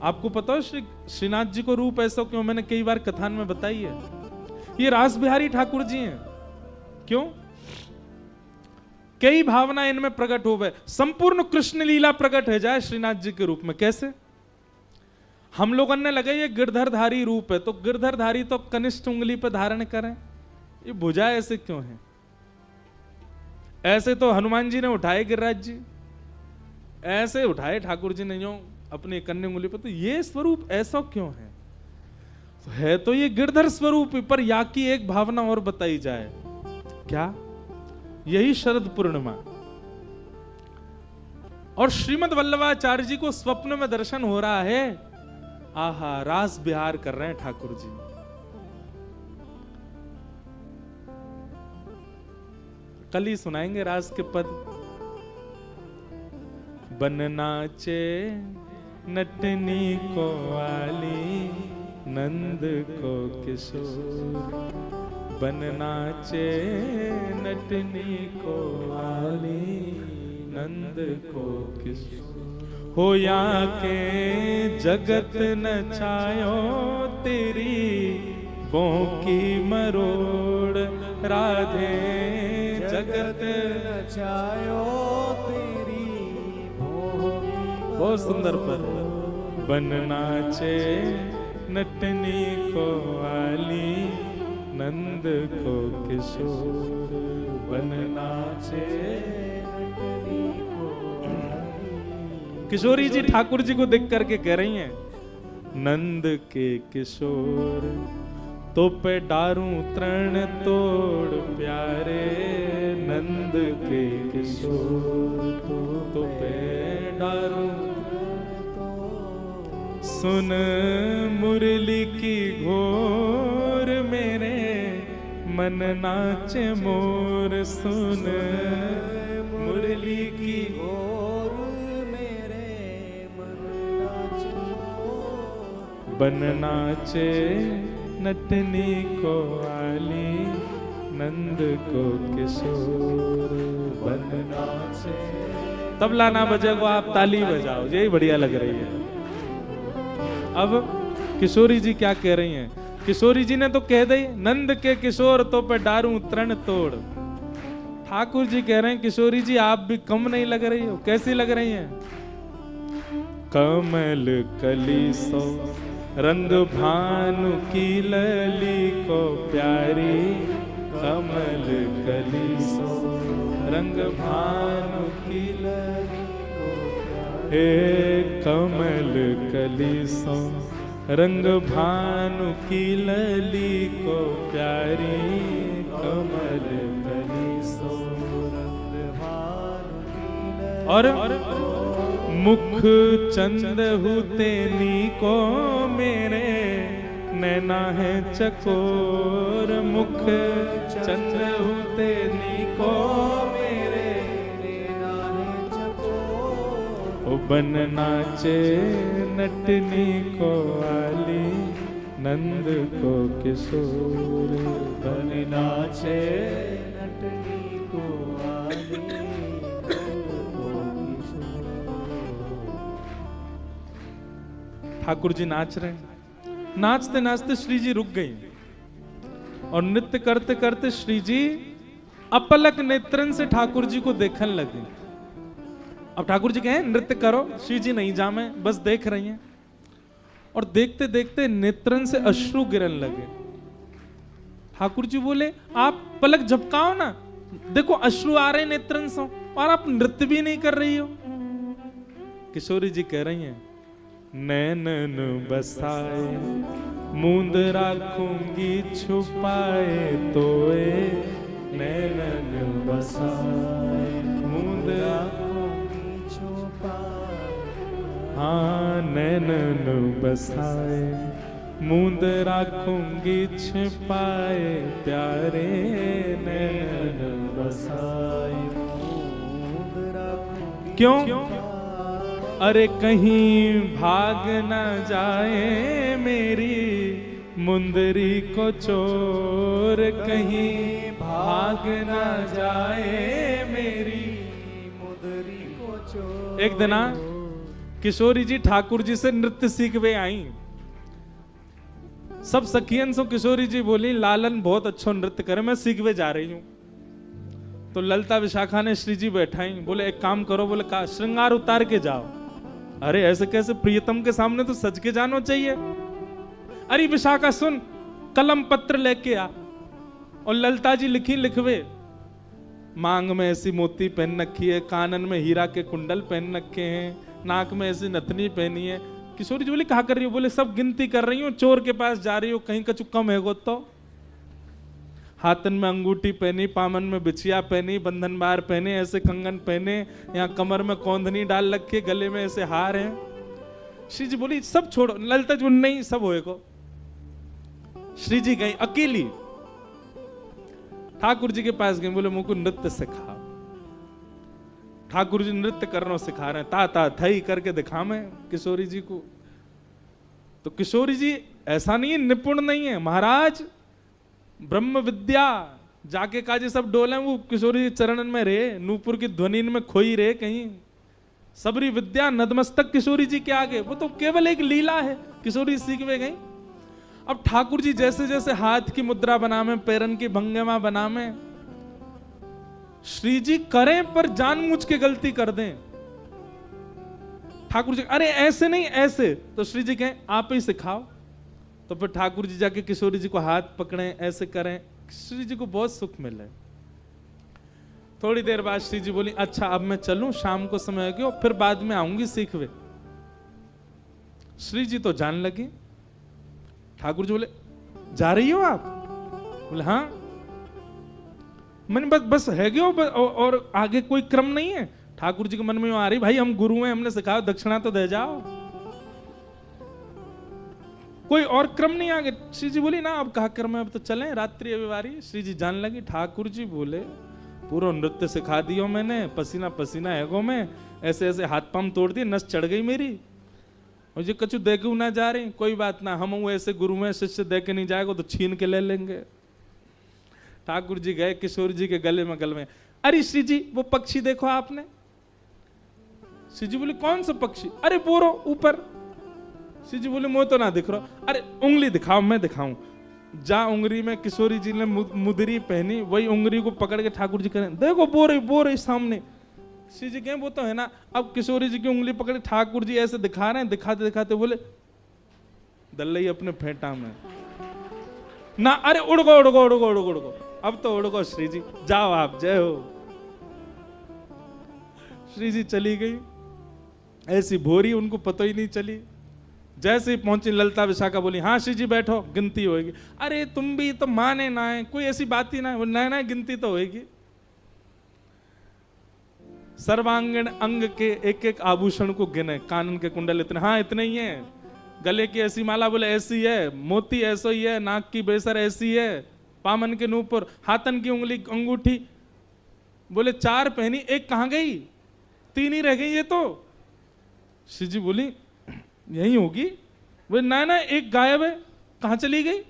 आपको पता है श्रीनाथ जी को रूप ऐसा क्यों? मैंने कई बार कथान में बताई है। ये रास बिहारी ठाकुर जी हैं। क्यों? कई भावना इनमें प्रकट हो गए, संपूर्ण कृष्ण लीला प्रकट है जाए श्रीनाथ जी के रूप में। कैसे? हम लोगों ने लगा ये गिरधरधारी रूप है, तो गिरधरधारी तो कनिष्ठ उंगली पर धारण करें, ये भुजा ऐसे क्यों है? ऐसे तो हनुमान जी ने उठाए गिरिराज जी, ऐसे उठाए ठाकुर जी ने जो अपनी कन्या उंगली पर, तो ये स्वरूप ऐसा क्यों है? तो है तो ये गिरधर स्वरूप, पर या की एक भावना और बताई जाए। क्या? यही शरद पूर्णिमा और श्रीमद वल्लभाचार्य जी को स्वप्न में दर्शन हो रहा है। आहा, रास बिहार कर रहे हैं ठाकुर जी। कल ही सुनाएंगे रास के पद। बन नाचे नटनी को वाली, नंद को किशोर। बन नाचे नटनी को वाली, नंद को किशोर। हो या के जगत नचायो तेरी बोंकी मरोड़। राधे जगत नचायो तेरी बोंकी। बहुत सुंदर पद। बन नाचे नटनी को वाली, नंद को किशोर। बन नाचे नटनी को वाली। किशोरी जी ठाकुर जी को देख करके कह रही हैं, नंद के किशोर तो पे डारूं तृण तोड़ प्यारे। नंद के किशोर तो पे डारूं। सुन मुरली की घोर मेरे मन नाचे मोर। सुन मुरली की घोर मेरे मन नाचे मोर। बन नाचे नटनी को वाली, नंद को किशोर। बन नाचे। तबला ना बजेगो आप ताली बजाओ, यही बढ़िया लग रही है। अब किशोरी जी क्या कह रही हैं? किशोरी जी ने तो कह दी, नंद के किशोर तो पे डारूं तृण तोड़। ठाकुर जी कह रहे हैं, किशोरी जी आप भी कम नहीं लग रही हो। कैसी लग रही हैं? कमल कली सो रंग भानु की लली को प्यारी। कमल कली सो रंग भानु की लली को प्यारी। हे कमल कली सो रंग भानु की लली को प्यारी। कमल कली सो रंग भानु की लली। और मुख चंद हुतेनी को मेरे नैना है चकोर। मुख चंद हुतेनी को मेरे नैना है चकोर। ओ बन नाचे नटनी को वाली, नंद को किशोर। बन नाचे नटनी को वाली, ठाकुर जी नाच रहे हैं। नाचते नाचते श्री जी रुक गई और नृत्य करते करते श्री जी अपलक नेत्रन से ठाकुर जी को देखने लगे। अब ठाकुर जी कहें नृत्य करो, श्री जी नहीं जामे, बस देख रही हैं। और देखते देखते नेत्रन से अश्रु गिरने लगे। ठाकुर जी बोले, आप पलक झपकाओ ना, देखो अश्रु आ रहे नेत्रन से और आप नृत्य भी नहीं कर रही हो। किशोरी जी कह रही हैं, नैनन बसाए मूंद राखूंगी छुपाए तोए। नैनन बसाए मूंद राखूंगी छुपाए। हाँ, नैनन बसाए मूंद राखूंगी छुपाए प्यारे। नैनन बसाए मूंद राखूंगी। क्यों? अरे कहीं भाग न जाए मेरी मुंदरी को चोर। कहीं भाग न जाए मेरी मुंदरी को चोर। एक दिन किशोरी जी ठाकुर जी से नृत्य सीखवे आई। सब सखियन सो किशोरी जी बोली लालन बहुत अच्छा नृत्य करे, मैं सीखवे जा रही हूं। तो ललिता विशाखा ने श्री जी बैठाई, बोले एक काम करो, बोले का श्रृंगार उतार के जाओ। अरे ऐसे कैसे, प्रियतम के सामने तो सज के जाना चाहिए। अरे विशाखा सुन, कलम पत्र लेके आ। और ललिता जी लिखवे, मांग में ऐसी मोती पहन रखी है, कानन में हीरा के कुंडल पहन रखे हैं, नाक में ऐसी नथनी पहनी है। किशोरी जी बोली कहा कर रही हो? बोले सब गिनती कर रही हूँ, चोर के पास जा रही हो, कहीं का कम है गो। तो हाथन में अंगूठी पहनी, पामन में बिछिया पहनी, बंधन बार पहने, ऐसे कंगन पहने, यहाँ कमर में कौंधनी डाल रखी, गले में ऐसे हार है। श्री जी बोली सब छोड़ो। ललिता जी नहीं सब होएगो। श्री जी गई अकेली, ठाकुर जी के पास गई, बोले मुझको नृत्य सिखा। ठाकुर जी नृत्य करना सिखा रहे हैं, ता ता थई करके दिखा मैं किशोरी जी को। तो किशोरी जी ऐसा नहीं है निपुण नहीं है, महाराज ब्रह्म विद्या जाके काजे सब डोले, वो किशोरी जी चरणन में रहे, नूपुर की ध्वनि में खोई रहे कहीं। सबरी विद्या नतमस्तक किशोरी जी के आगे, वो तो केवल एक लीला है, किशोरी सीखवे गई। अब ठाकुर जी जैसे जैसे हाथ की मुद्रा बनावे, पैरन की भंगिमा बनावे, श्री जी करें पर जानबूझ के गलती कर दें। ठाकुर जी अरे ऐसे नहीं ऐसे, तो श्री जी कहें आप ही सिखाओ। तो फिर ठाकुर जी जाके किशोरी जी को हाथ पकड़े, ऐसे करें, श्री जी को बहुत सुख मिले। थोड़ी देर बाद श्री जी बोली अच्छा अब मैं चलूं, शाम को समय हो गया, फिर बाद में आऊंगी सीखवे। श्री जी तो जान लगी। ठाकुर जी बोले जा रही हो आप? बोले हाँ। मैंने बस है गयो और आगे कोई क्रम नहीं है। ठाकुर जी के मन में आ रही भाई हम गुरु हैं, हमने सिखाया, दक्षिणा तो दे जाओ, कोई और क्रम नहीं आगे। श्री जी बोली ना अब कहा क्रम है, अब तो चलें, रात्रि अभिवारी। श्री जी जान लगी। ठाकुर जी बोले पूरा नृत्य सिखा दियो मैंने, पसीना पसीना है गो मैं, ऐसे ऐसे हाथ पाम तोड़ दिए, नस चढ़ गई मेरी, मुझे कछु देखू ना जा रही। कोई बात ना, हम ऐसे गुरु में शिष्य दे के नहीं जाएगा तो छीन के ले लेंगे। ठाकुर जी गए किशोर जी के गले में गलवे। अरे श्री जी वो पक्षी देखो आपने? श्री जी बोले कौन सा पक्षी? अरे बोरो ऊपर। श्री जी बोले मुझे तो ना दिख रहा। अरे उंगली दिखाओ, मैं दिखाऊं। जा उंगली में किशोरी जी ने मुदरी पहनी, वही उंगली को पकड़ के ठाकुर जी करें देखो बोरे सामने। श्री जी कहें वो तो है ना। अब किशोरी जी की उंगली पकड़े ठाकुर जी ऐसे दिखा रहे हैं, दिखाते दिखाते बोले दल्लई अपने फेंटा में ना। अरे उड़गो उड़गो उड़गो उड़गो उड़गो, अब तो उड़गो श्री जी, जाओ आप, जय हो। श्री जी चली गई, ऐसी भोरी उनको पता ही नहीं चली। जैसे ही पहुंची ललिता विशाखा बोली हाँ श्री जी बैठो, गिनती होगी। अरे तुम भी तो माने ना है, कोई ऐसी बात ही ना है, ना ना गिनती तो होगी। सर्वांगीण अंग के एक एक आभूषण को गिने, कानन के कुंडल इतने, हाँ इतने ही है। गले की ऐसी माला, बोले ऐसी है। मोती ऐसा ही है। नाक की बेसर ऐसी है। पामन के नूपुर, हाथन की उंगली अंगूठी, बोले 4 पहनी, एक कहां गई? 3 ही रह गई ये तो। श्री जी बोली यही होगी। बोले ना ना एक गायब है, कहां चली गई?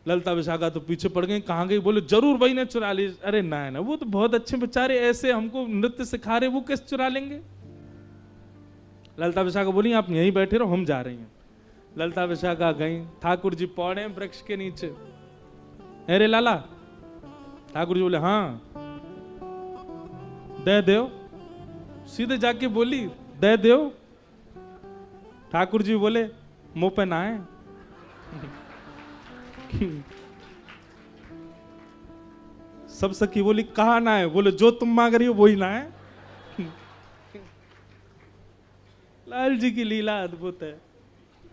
ललिता विशाखा तो पीछे पड़ गई, कहां गई? बोले जरूर वही ने चुरा ली। अरे ना ना वो तो बहुत अच्छे बेचारे, ऐसे हमको नृत्य सिखा रहे, वो कैसे चुरा लेंगे? ललिता विशाखा बोली आप यहीं बैठे रहो, हम जा रहे हैं। ललिता विशाखा गई, ठाकुर जी पौड़े वृक्ष के नीचे। अरे लाला, ठाकुर जी बोले हाँ दे दो। सीधे जाके बोली दे दो। ठाकुर जी बोले मुंह पे ना है। सब सखी बोली कहा ना है? बोले जो तुम मांग रही हो वही ना है। लाल जी की लीला अद्भुत है।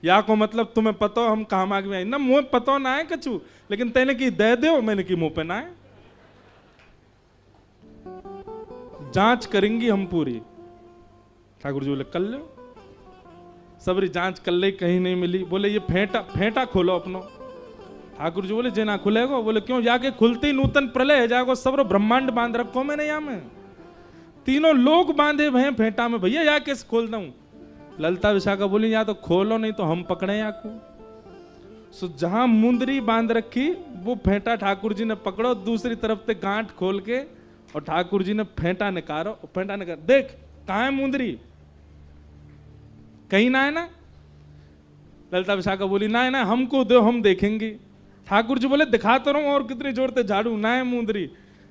या को मतलब तुम्हें पता हो हम कहा मांग में आई ना, मुंह पता ना है कछु, लेकिन तेने की दे दो, मैंने की मुंह पे ना है। जांच करेंगी हम पूरी। ठाकुर जी बोले कर लो। सबरी जांच कर ले, कहीं नहीं मिली। बोले ये फेंटा खोलो अपनो। ठाकुर जी बोले जे ना खुलेगा। बोले क्यों? जाके खुलते ही नूतन प्रलय है जाएगा, सब ब्रह्मांड बांध रखो मैंने यहाँ में, तीनों लोग बांधे भय फेंटा में, भैया या कैसे खोल दूं? ललिता विशाखा बोली या तो खोलो नहीं तो हम पकड़े या को। सो जहां मुंदरी बांध रखी वो फेंटा ठाकुर जी ने पकड़ो, दूसरी तरफ से गांठ खोल के, और ठाकुर जी ने फेंटा निकालो। फेंटा निकाल देख कहां है मुंदरी? कहीं ना है ना। ललिता विशाखा बोली ना है ना, हमको दो, हम देखेंगे। ठाकुर जी बोले दिखा तो रहा हूं, और कितनी जोर से झाड़ू ना है मुंदरी।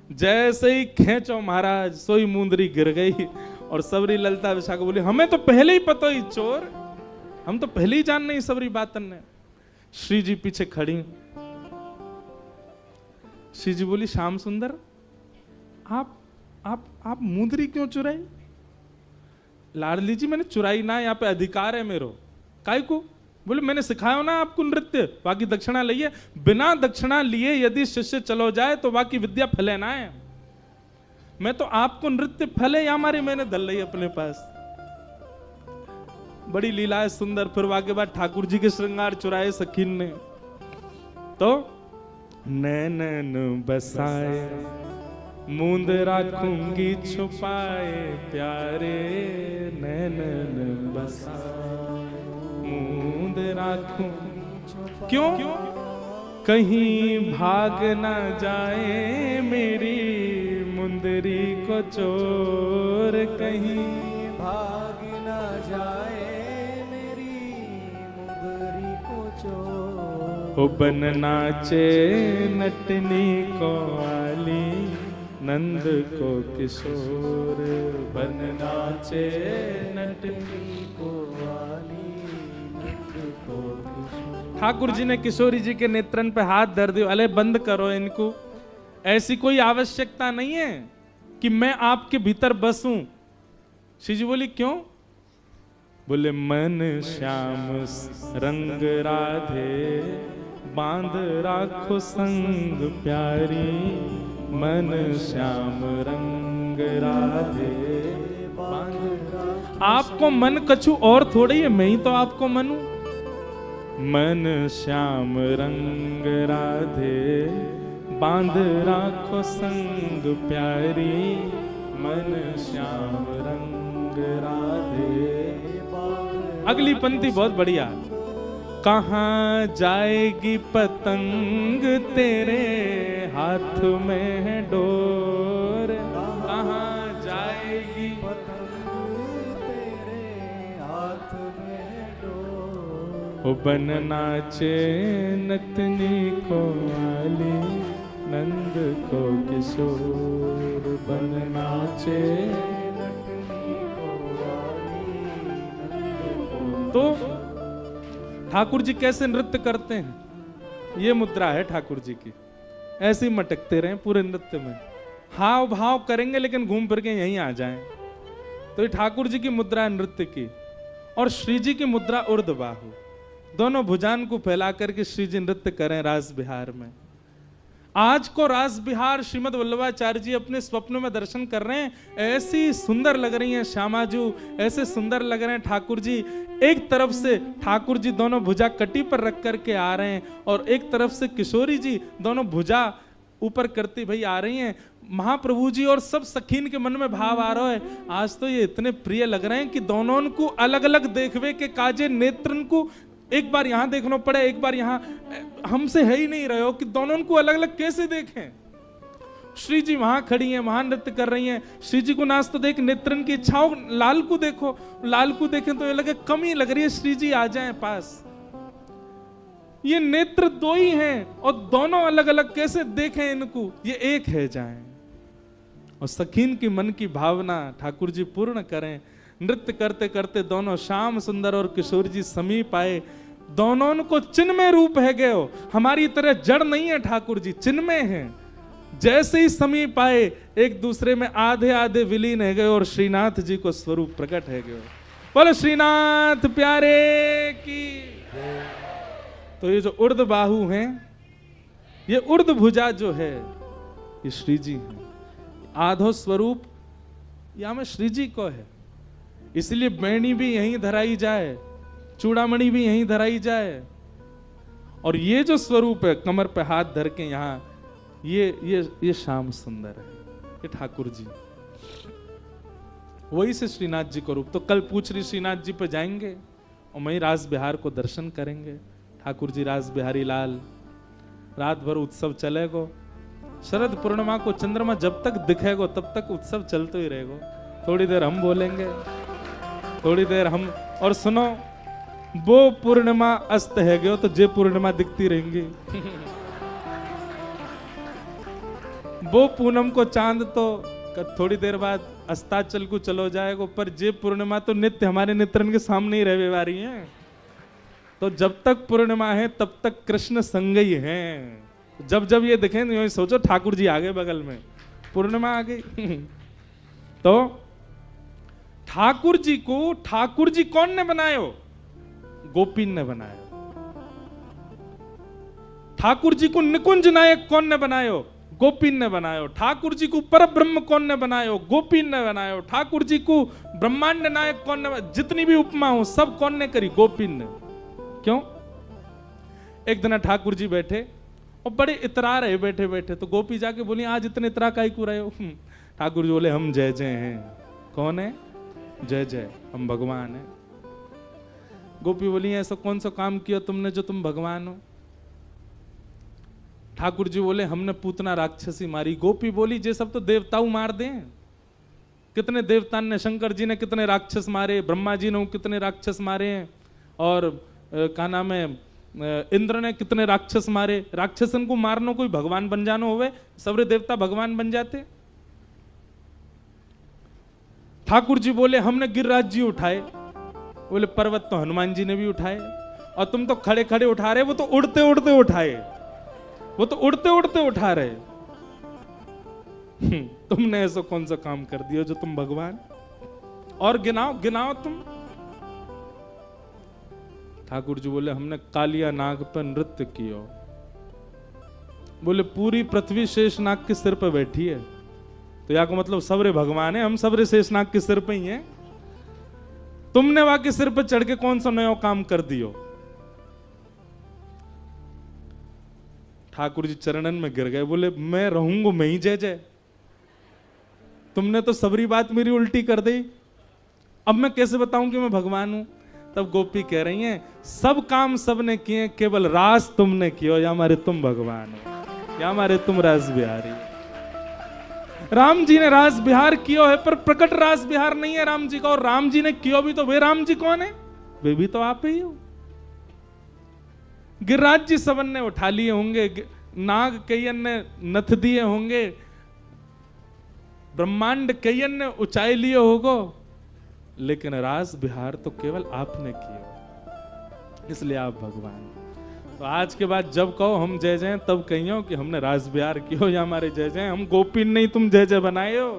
जैसे ही खेचो महाराज, सोई मुंदरी गिर गई। और सबरी ललिता विशाखा बोली हमें तो पहले ही पता ही चोर, हम तो पहले ही जान नहीं सबरी बातन ने। श्री जी पीछे खड़ी। श्री जी बोली श्याम सुंदर, आप मुंदरी क्यों चुराई? लाडली जी मैंने चुराई ना, यहाँ पे अधिकार है मेरो। काय को? बोले मैंने सिखाया ना आपको नृत्य, बाकी दक्षिणा लिए। बिना दक्षिणा लिए यदि शिष्य चलो जाए तो बाकी विद्या फले ना है। मैं तो आपको नृत्य फले या हमारे मैंने धल ली अपने पास। बड़ी लीला है सुंदर। फिर वाके बाद ठाकुर जी के श्रृंगार चुराए सखीन ने। तो नैनन बसाए मूंद राखूंगी छुपाए प्यारे, नैनन बसाए मूंद राखूं। क्यों? कहीं भाग ना जाए मेरी मुंदरी को चोर, कहीं भाग ना जाए मेरी मुंदरी को चोर। ओ बन नाचे नटनी को आली, नंद को किशोर, बन नाचे नटनी को आली, नंद को किशोर। ठाकुर जी ने किशोरी जी के नेत्रन पे हाथ धर दिया। अले बंद करो इनको, ऐसी कोई आवश्यकता नहीं है कि मैं आपके भीतर बसूं। श्री जी बोली क्यों? बोले मन श्याम रंग राधे, बांध राखो संग प्यारी, मन श्याम रंग राधे बांध राखो। आपको मन कछु और थोड़ी है, मैं ही तो आपको मन हूं। मन श्याम रंग राधे, बांध राखो संग प्यारी, मन श्याम रंग राधे। अगली पंक्ति बहुत बढ़िया। कहाँ जाएगी पतंग तेरे हाथ में है डोर, कहाँ जाएगी पतंग तेरे हाथ में है डोर। ओ बन नाचे नतनी को आली, नंद को किशोर, बन नाचे नतनी को आली, नंद को। तो ठाकुर जी कैसे नृत्य करते हैं? ये मुद्रा है ठाकुर जी की। ऐसे ही मटकते रहे पूरे नृत्य में, हाव भाव करेंगे लेकिन घूम फिर के यहीं आ जाएं। तो ये ठाकुर जी की मुद्रा है नृत्य की। और श्री जी की मुद्रा उर्ध बाहु, दोनों भुजान को फैला करके श्री जी नृत्य करें रास बिहार में। आज को रास बिहार श्रीमद वल्लभाचार्य जी अपने स्वप्न में दर्शन कर रहे हैं। ऐसी सुंदर लग रही हैं श्यामाजू, ऐसे सुंदर लग रहे हैं ठाकुर जी। एक तरफ से ठाकुर जी दोनों भुजा कटी पर रख करके आ रहे हैं, और एक तरफ से किशोरी जी दोनों भुजा ऊपर करती भई आ रही हैं। महाप्रभु जी और सब सखीन के मन में भाव आ रहा है, आज तो ये इतने प्रिय लग रहे हैं कि दोनों को अलग अलग देखवे के काजे नेत्रन को एक बार यहां देखना पड़े, एक बार यहां। हमसे है ही नहीं रहे हो कि दोनों को अलग अलग कैसे देखें। श्री जी वहां खड़ी हैं, वहां नृत्य कर रही हैं। श्री जी को नाच तो देख, नेत्रन की इच्छाओं। लाल को देखो, लाल को देखें तो ये लगे कमी लग रही है, श्री जी आ जाएं पास। ये नेत्र दो ही हैं और दोनों अलग अलग कैसे देखें इनको, ये एक है जाएं। और सखीन की मन की भावना ठाकुर जी पूर्ण करें। नृत्य करते करते दोनों श्याम सुंदर और किशोर जी समीप आए। दोनों को चिन्मय रूप है गए हो, हमारी तरह जड़ नहीं है ठाकुर जी, चिन्मय है। जैसे ही समीप आए एक दूसरे में आधे आधे विलीन है गए और श्रीनाथ जी को स्वरूप प्रकट है गए। बोलो श्रीनाथ प्यारे की। तो ये जो उर्ध बाहु हैं, ये उर्ध भुजा जो है, ये श्री जी है। आधो स्वरूप यहां में श्री जी को है, इसलिए बैणी भी यहीं धराई जाए, चूड़ामणि भी यहीं धराई जाए। और ये जो स्वरूप है कमर पे हाथ धर के यहां, ये श्याम सुंदर है, ये ठाकुर जी, वही से श्रीनाथ जी को रूप। तो कल पूछ रही श्रीनाथ जी पे जाएंगे और वहीं रास बिहार को दर्शन करेंगे। ठाकुर जी रास बिहारी लाल, रात भर उत्सव चलेगो। शरद पूर्णिमा को चंद्रमा जब तक दिखेगो तब तक उत्सव चलते ही रहेगो। थोड़ी देर हम बोलेंगे, थोड़ी देर हम, और सुनो, वो पूर्णिमा अस्त है गयो तो जे पूर्णिमा दिखती रहेंगी। वो पूनम को चांद तो थोड़ी देर बाद अस्ताचल को चलो जाएगा, पर जे पूर्णिमा तो नित्य हमारे नेत्रन के सामने ही रहने वाली है। तो जब तक पूर्णिमा है तब तक कृष्ण संग ही हैं। जब जब ये दिखें तो सोचो ठाकुर जी आ गए बगल में, पूर्णिमा आ गई। तो ठाकुर जी को ठाकुर जी कौन ने बनायो? गोपीन ने बनाया। ठाकुर जी को निकुंज नायक कौन ने बनायो? गोपीन ने बनायो। ठाकुर जी को पर ब्रह्म कौन ने बनायो? गोपीन ने बनायो। ठाकुर जी को ब्रह्मांड नायक कौन ने? जितनी भी उपमा हो सब कौन ने करी? गोपीन ने। क्यों? एक दिन ठाकुर जी बैठे और बड़े इतरा रहे बैठे बैठे, तो गोपी जाके बोली आज इतने इतरा काहे को रहे हो? ठाकुर जी बोले हम जय जय हैं। कौन है? जय जय, हम भगवान हैं। गोपी बोली ऐसा कौन सा काम किया तुमने जो तुम भगवान हो? ठाकुर जी बोले हमने पूतना राक्षसी मारी। गोपी बोली जे सब तो देवताओं मार दें। कितने देवता ने, शंकर जी ने कितने राक्षस मारे, ब्रह्मा जी ने कितने राक्षस मारे हैं, और क्या नाम है, इंद्र ने कितने राक्षस मारे। राक्षसन को मारनो कोई भगवान बन जानो होवे, सबरे देवता भगवान बन जाते। ठाकुर जी बोले हमने गिरिराज जी उठाए। बोले पर्वत तो हनुमान जी ने भी उठाए, और तुम तो खड़े खड़े उठा रहे, वो तो उड़ते उड़ते उठाए, वो तो उड़ते उड़ते उठा रहे। तुमने ऐसा कौन सा काम कर दिया जो तुम भगवान? और गिनाओ गिनाओ तुम। ठाकुर जी बोले हमने कालिया नाग पर नृत्य किया। बोले पूरी पृथ्वी शेष नाग के सिर पर बैठी है, तो या को मतलब सबरे भगवान है, हम सबरे शेष नाग के सिर पे ही हैं। तुमने वहां के सिर पर चढ़ के कौन सा नया काम कर दियो? ठाकुर जी चरणन में गिर गए। बोले मैं रहूंगा मैं ही जय जय, तुमने तो सबरी बात मेरी उल्टी कर दी, अब मैं कैसे बताऊं कि मैं भगवान हूं? तब गोपी कह रही हैं सब काम सबने किए, केवल रास तुमने किया, या हमारे तुम भगवान हो, या हमारे तुम रास बिहारी। राम जी ने रास बिहार किया है, पर प्रकट रास बिहार नहीं है राम जी का। और राम जी ने किया भी तो वे राम जी कौन है? वे भी तो आप ही हो। गिरिराज जी सबन ने उठा लिए होंगे, नाग कईयन ने नथ दिए होंगे, ब्रह्मांड कईयन ने ऊंचाई लिए होगो, लेकिन रास बिहार तो केवल आपने किया, इसलिए आप भगवान। तो आज के बाद जब कहो हम जय जय, तब कहियो कि हमने रास बिहार कियो, या हमारे जय जय, हम गोपी नहीं तुम जय जय बनाए हो।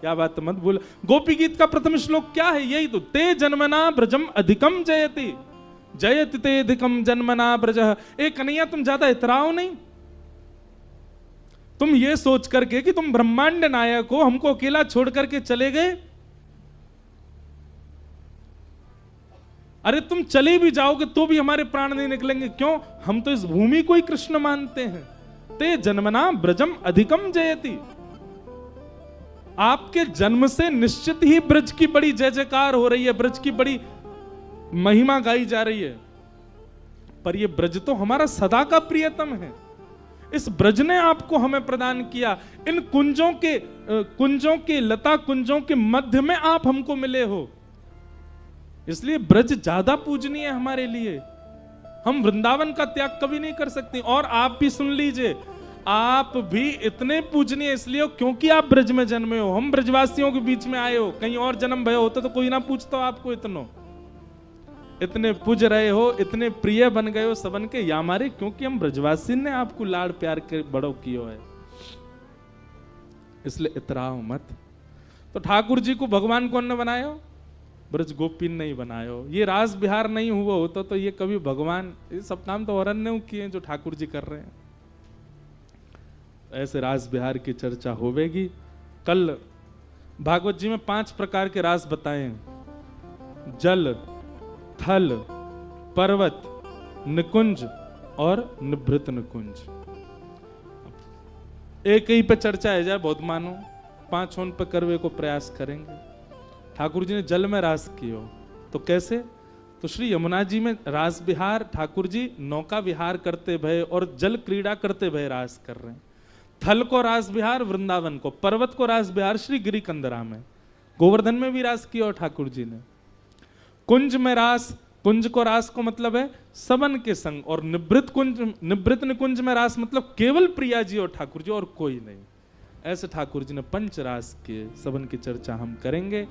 क्या बात मत बोल। गोपी गीत का प्रथम श्लोक क्या है? यही तो, ते जन्मना ब्रजम अधिकम जयति, जयति ते अधिकम जन्मना ब्रज। ए कन्हैया तुम ज्यादा इतराओ नहीं, तुम ये सोच करके कि तुम ब्रह्मांड नायक हो, हमको अकेला छोड़ करके चले गए। अरे तुम चले भी जाओगे तो भी हमारे प्राण नहीं निकलेंगे। क्यों? हम तो इस भूमि को ही कृष्ण मानते हैं। ते जन्मना ब्रजम अधिकम जयति, आपके जन्म से निश्चित ही ब्रज की बड़ी जय जयकार हो रही है, ब्रज की बड़ी महिमा गाई जा रही है। पर ये ब्रज तो हमारा सदा का प्रियतम है, इस ब्रज ने आपको हमें प्रदान किया। इन कुंजों के लता कुंजों के मध्य में आप हमको मिले हो, इसलिए ब्रज ज्यादा पूजनीय है हमारे लिए। हम वृंदावन का त्याग कभी नहीं कर सकते। और आप भी सुन लीजिए, आप भी इतने पूजनीय इसलिए हो क्योंकि आप ब्रज में जन्मे हो, हम ब्रजवासियों के बीच में आए हो। कहीं और जन्म भयो होता तो कोई ना पूछता आपको। इतने पूज रहे हो, इतने प्रिय बन गए हो सबन के, या हमारे, क्योंकि हम ब्रजवासी ने आपको लाड़ प्यार के बड़ो कियो है, इसलिए इतराओ मत। तो ठाकुर जी को भगवान कौन ने बनाया? ब्रज गोपी नहीं बनायो। ये रास बिहार नहीं हुआ होता तो ये कभी भगवान, ये सब काम तो औरन ने किए जो ठाकुर जी कर रहे हैं। ऐसे रास बिहार की चर्चा होवेगी। कल भागवत जी में 5 प्रकार के रास बताए हैं, जल, थल, पर्वत, निकुंज और निभृत निकुंज। एक ही पे चर्चा है जाए बहुत मानो, 5 उन पे करवे को प्रयास करेंगे। ठाकुर जी ने जल में रास कियो, तो कैसे? तो श्री यमुना जी में रास बिहार ठाकुर जी नौका विहार करते भय और जल क्रीड़ा करते भय रास कर रहे हैं। थल को रास बिहार वृंदावन को, पर्वत को रास बिहार श्री गिरी कंदरा में, गोवर्धन में भी रास किया ठाकुर जी ने। कुंज में रास, कुंज को रास को मतलब है सबन के संग, और निवृत्त कुंज, निवृत्त निकुंज में रास मतलब केवल प्रिया जी और ठाकुर जी और कोई नहीं। ऐसे ठाकुर जी ने पंच रास के सबन की चर्चा हम करेंगे।